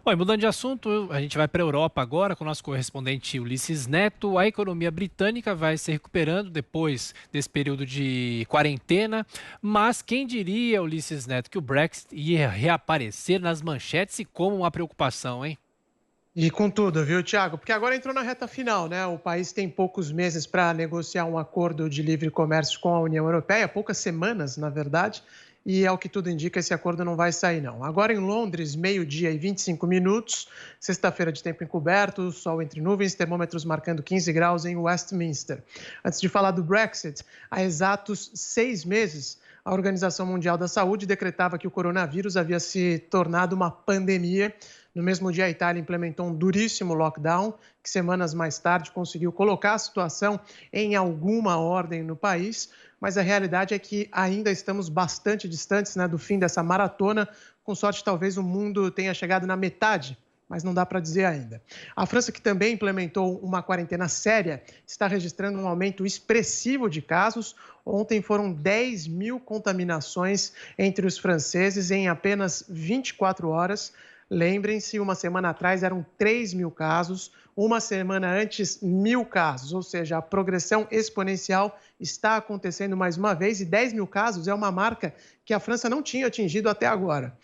Bom, e mudando de assunto, a gente vai para a Europa agora com o nosso correspondente Ulisses Neto. A economia britânica vai se recuperando depois desse período de quarentena, mas quem diria, Ulisses Neto, que o Brexit ia reaparecer nas manchetes e como uma preocupação, hein? E com tudo, viu, Thiago? Porque agora entrou na reta final, né? O país tem poucos meses para negociar um acordo de livre comércio com a União Europeia, poucas semanas, na verdade, e ao que tudo indica, esse acordo não vai sair, não. Agora em Londres, meio-dia e 25 minutos, sexta-feira de tempo encoberto, sol entre nuvens, termômetros marcando 15 graus em Westminster. Antes de falar do Brexit, há exatos 6 meses, a Organização Mundial da Saúde decretava que o coronavírus havia se tornado uma pandemia. No mesmo dia, a Itália implementou um duríssimo lockdown, que semanas mais tarde conseguiu colocar a situação em alguma ordem no país, mas a realidade é que ainda estamos bastante distantes, né, do fim dessa maratona. Com sorte, talvez o mundo tenha chegado na metade, mas não dá para dizer ainda. A França, que também implementou uma quarentena séria, está registrando um aumento expressivo de casos. Ontem foram 10 mil contaminações entre os franceses em apenas 24 horas. Lembrem-se, uma semana atrás eram 3 mil casos, uma semana antes, 1.000 casos, ou seja, a progressão exponencial está acontecendo mais uma vez e 10 mil casos é uma marca que a França não tinha atingido até agora.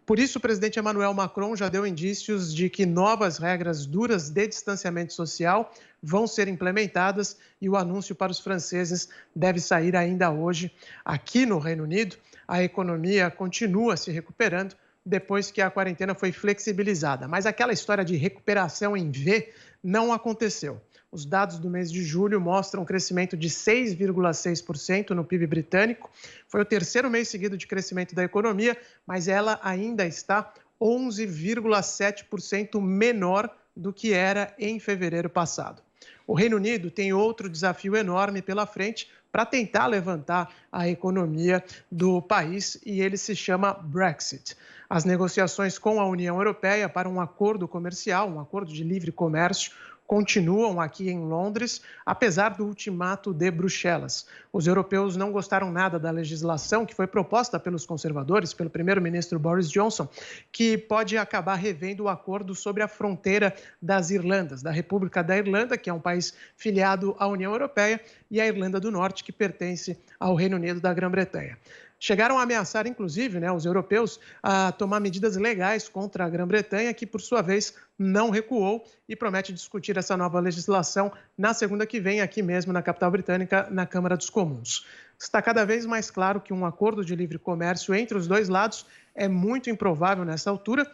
Por isso, o presidente Emmanuel Macron já deu indícios de que novas regras duras de distanciamento social vão ser implementadas e o anúncio para os franceses deve sair ainda hoje. Aqui no Reino Unido, a economia continua se recuperando depois que a quarentena foi flexibilizada. Mas aquela história de recuperação em V não aconteceu. Os dados do mês de julho mostram um crescimento de 6,6% no PIB britânico. Foi o terceiro mês seguido de crescimento da economia, mas ela ainda está 11,7% menor do que era em fevereiro passado. O Reino Unido tem outro desafio enorme pela frente para tentar levantar a economia do país e ele se chama Brexit. As negociações com a União Europeia para um acordo comercial, um acordo de livre comércio, continuam aqui em Londres, apesar do ultimato de Bruxelas. Os europeus não gostaram nada da legislação que foi proposta pelos conservadores, pelo primeiro-ministro Boris Johnson, que pode acabar revendo o acordo sobre a fronteira das Irlandas, da República da Irlanda, que é um país filiado à União Europeia, e a Irlanda do Norte, que pertence ao Reino Unido da Grã-Bretanha. Chegaram a ameaçar, inclusive, os europeus a tomar medidas legais contra a Grã-Bretanha, que, por sua vez, não recuou e promete discutir essa nova legislação na segunda que vem, aqui mesmo na capital britânica, na Câmara dos Comuns. Está cada vez mais claro que um acordo de livre comércio entre os dois lados é muito improvável nessa altura,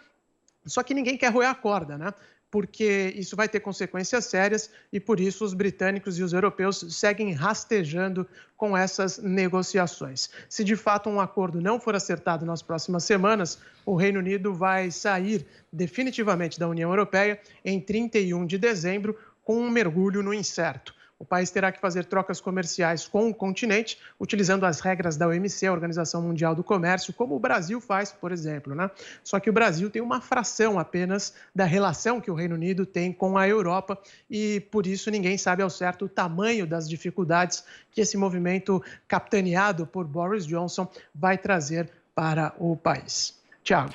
só que ninguém quer roer a corda, né? Porque isso vai ter consequências sérias e, por isso, os britânicos e os europeus seguem rastejando com essas negociações. Se, de fato, um acordo não for acertado nas próximas semanas, o Reino Unido vai sair definitivamente da União Europeia em 31 de dezembro, com um mergulho no incerto. O país terá que fazer trocas comerciais com o continente, utilizando as regras da OMC, a Organização Mundial do Comércio, como o Brasil faz, por exemplo, né? Só que o Brasil tem uma fração apenas da relação que o Reino Unido tem com a Europa e, por isso, ninguém sabe ao certo o tamanho das dificuldades que esse movimento capitaneado por Boris Johnson vai trazer para o país. Tiago.